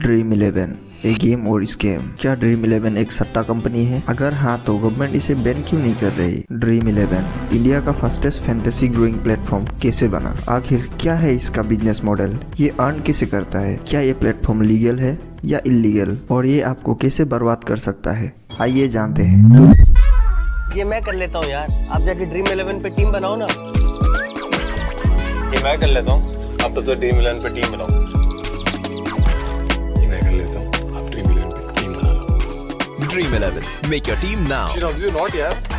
Dream 11 ए game और scam. क्या dream 11 एक सट्टा कंपनी है? अगर हाँ तो गवर्नमेंट इसे बैन क्यों नहीं कर रही? ड्रीम 11 इंडिया का फास्टेस्ट फैंटेसी ग्रोइंग प्लेटफॉर्म कैसे बना? आखिर क्या है इसका बिजनेस मॉडल? ये अर्न कैसे करता है? क्या ये प्लेटफॉर्म लीगल है या इलीगल? और ये आपको कैसे बर्बाद कर सकता है? आइए जानते हैं। ये मैं कर लेता हूँ यार, आप जाके ड्रीम 11 पे टीम बनाओ ना। ये मैं कर लेता हूँ, आप तो ड्रीम 11 पे टीम बनाओ। ये मैं कर लेता हूँ, आप ड्रीम 11 पे टीम बना लो। Dream 11, make your team now. You not यार।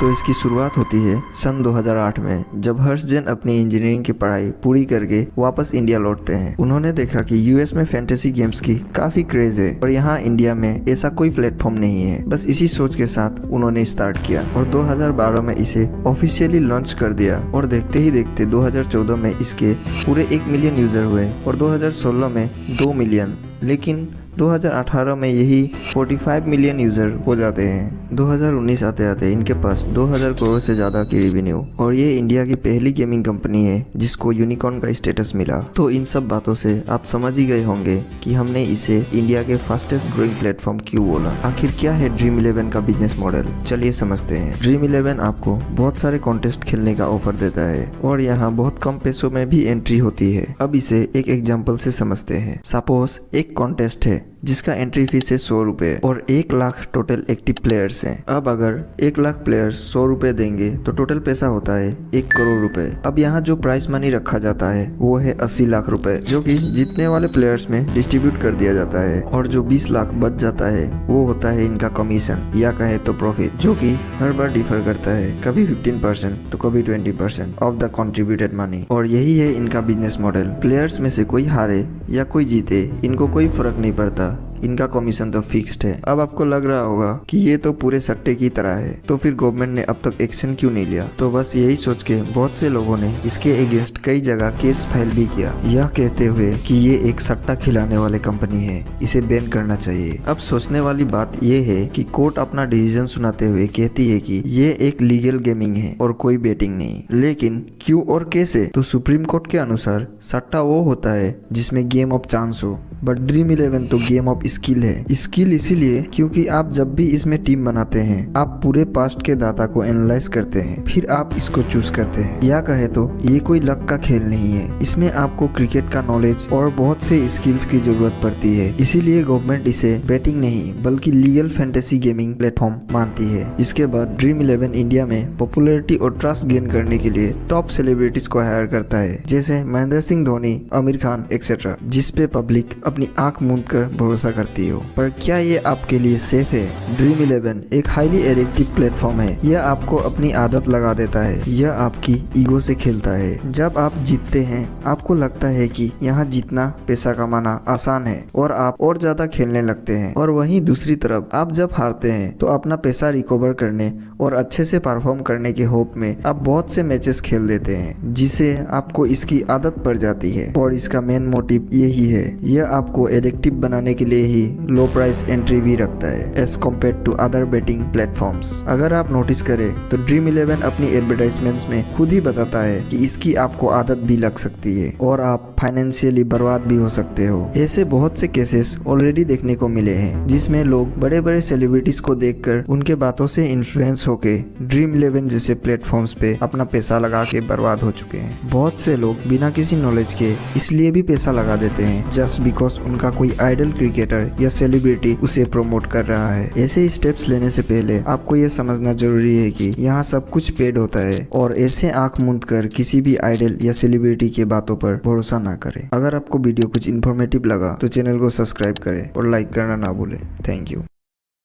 तो इसकी शुरुआत होती है सन 2008 में, जब हर्ष जैन अपनी इंजीनियरिंग की पढ़ाई पूरी करके वापस इंडिया लौटते हैं। उन्होंने देखा कि यूएस में फैंटेसी गेम्स की काफी क्रेज है और यहाँ इंडिया में ऐसा कोई प्लेटफॉर्म नहीं है। बस इसी सोच के साथ उन्होंने स्टार्ट किया और 2012 में इसे ऑफिशियली लॉन्च कर दिया। और देखते ही देखते 2014 में इसके पूरे 1 मिलियन यूजर हुए और 2016 में 2 मिलियन, लेकिन 2018 में यही 45 मिलियन यूजर हो जाते हैं। 2019 आते आते इनके पास 2000 करोड़ से ज्यादा की रेवेन्यू और ये इंडिया की पहली गेमिंग कंपनी है जिसको यूनिकॉर्न का स्टेटस मिला। तो इन सब बातों से आप समझ ही गए होंगे कि हमने इसे इंडिया के फास्टेस्ट ग्रोइंग प्लेटफॉर्म क्यों बोला। आखिर क्या है ड्रीम 11 का बिजनेस मॉडल? चलिए समझते हैं। ड्रीम 11 आपको बहुत सारे कॉन्टेस्ट खेलने का ऑफर देता है और यहाँ बहुत कम पैसों में भी एंट्री होती है। अब इसे एक एग्जाम्पल से समझते हैं। सपोज एक कॉन्टेस्ट है जिसका एंट्री फीस है 100 रुपए और 1 लाख टोटल एक्टिव प्लेयर्स हैं। अब अगर 1 लाख प्लेयर्स 100 रुपए देंगे तो टोटल पैसा होता है 1 करोड़ रुपए। अब यहाँ जो प्राइस मनी रखा जाता है वो है 80 लाख रुपए, जो कि जीतने वाले प्लेयर्स में डिस्ट्रीब्यूट कर दिया जाता है। और जो 20 लाख बच जाता है वो होता है इनका कमीशन या कहे तो प्रॉफिट, जो कि हर बार डिफर करता है, कभी 15% तो कभी 20% ऑफ द कॉन्ट्रीब्यूटेड मनी। और यही है इनका बिजनेस मॉडल। प्लेयर्स में से कोई हारे या कोई जीते, इनको कोई फर्क नहीं पड़ता, इनका कमीशन तो फिक्स्ड है। अब आपको लग रहा होगा कि ये तो पूरे सट्टे की तरह है, तो फिर गवर्नमेंट ने अब तक एक्शन क्यों नहीं लिया? तो बस यही सोच के बहुत से लोगों ने इसके अगेंस्ट कई जगह केस फाइल भी किया, यह कहते हुए कि ये एक सट्टा खिलाने वाले कंपनी है, इसे बैन करना चाहिए। अब सोचने वाली बात ये है कि कोर्ट अपना डिसीजन सुनाते हुए कहती है कि ये एक लीगल गेमिंग है और कोई बेटिंग नहीं। लेकिन क्यों और कैसे? तो सुप्रीम कोर्ट के अनुसार सट्टा वो होता है जिसमें गेम ऑफ चांस हो, बट ड्रीम 11 तो गेम ऑफ स्किल है। स्किल इसीलिए क्योंकि आप जब भी इसमें टीम बनाते हैं आप पूरे पास्ट के डाटा को एनालाइज करते हैं, फिर आप इसको चूज करते हैं। या कहे तो ये कोई लक का खेल नहीं है, इसमें आपको क्रिकेट का नॉलेज और बहुत से स्किल्स की जरूरत पड़ती है। इसीलिए गवर्नमेंट इसे बैटिंग नहीं बल्कि लीगल फैंटेसी गेमिंग प्लेटफॉर्म मानती है। इसके बाद ड्रीम 11 इंडिया में पॉपुलैरिटी और ट्रस्ट गेन करने के लिए टॉप सेलिब्रिटीज को हायर करता है, जैसे महेंद्र सिंह धोनी, आमिर खान एक्सेट्रा, जिसपे पब्लिक अपनी आंख मूंद कर भरोसा करती हो। पर क्या ये आपके लिए सेफ है? ड्रीम 11 एक हाईली एडिक्टिव प्लेटफॉर्म है। यह आपको अपनी आदत लगा देता है, यह आपकी ईगो से खेलता है। जब आप जीतते हैं आपको लगता है कि यहाँ जीतना पैसा कमाना आसान है और आप और ज्यादा खेलने लगते हैं। और वहीं दूसरी तरफ आप जब हारते हैं तो अपना पैसा रिकवर करने और अच्छे से परफॉर्म करने के होप में आप बहुत से मैचेस खेल देते हैं, जिसे आपको इसकी आदत पड़ जाती है। और इसका मेन मोटिव यही है, यह आपको एडिक्टिव बनाने के लिए ही लो प्राइस एंट्री भी रखता है as compare to other betting platforms. अगर आप नोटिस करें तो ड्रीम 11 अपनी एडवर्टाइजमेंट्स में खुद ही बताता है कि इसकी आपको आदत भी लग सकती है और आप फाइनेंशियली बर्बाद भी हो सकते हो। ऐसे बहुत से केसेस ऑलरेडी देखने को मिले हैं जिसमें लोग बड़े बड़े सेलिब्रिटीज को देखकर उनके बातों से इन्फ्लुएंस होके ड्रीम 11 जैसे प्लेटफॉर्म्स पे अपना पैसा लगा के बर्बाद हो चुके हैं। बहुत से लोग बिना किसी नॉलेज के इसलिए भी पैसा लगा देते हैं जस्ट बिकॉज उनका कोई आइडल क्रिकेटर या सेलिब्रिटी उसे प्रमोट कर रहा है। ऐसे स्टेप्स लेने से पहले आपको ये समझना जरूरी है कि यहाँ सब कुछ पेड होता है और ऐसे आंख मूंद कर किसी भी आइडल या सेलिब्रिटी के बातों पर भरोसा ना करें। अगर आपको वीडियो कुछ इन्फॉर्मेटिव लगा तो चैनल को सब्सक्राइब करें और लाइक करना ना भूलें। Thank you.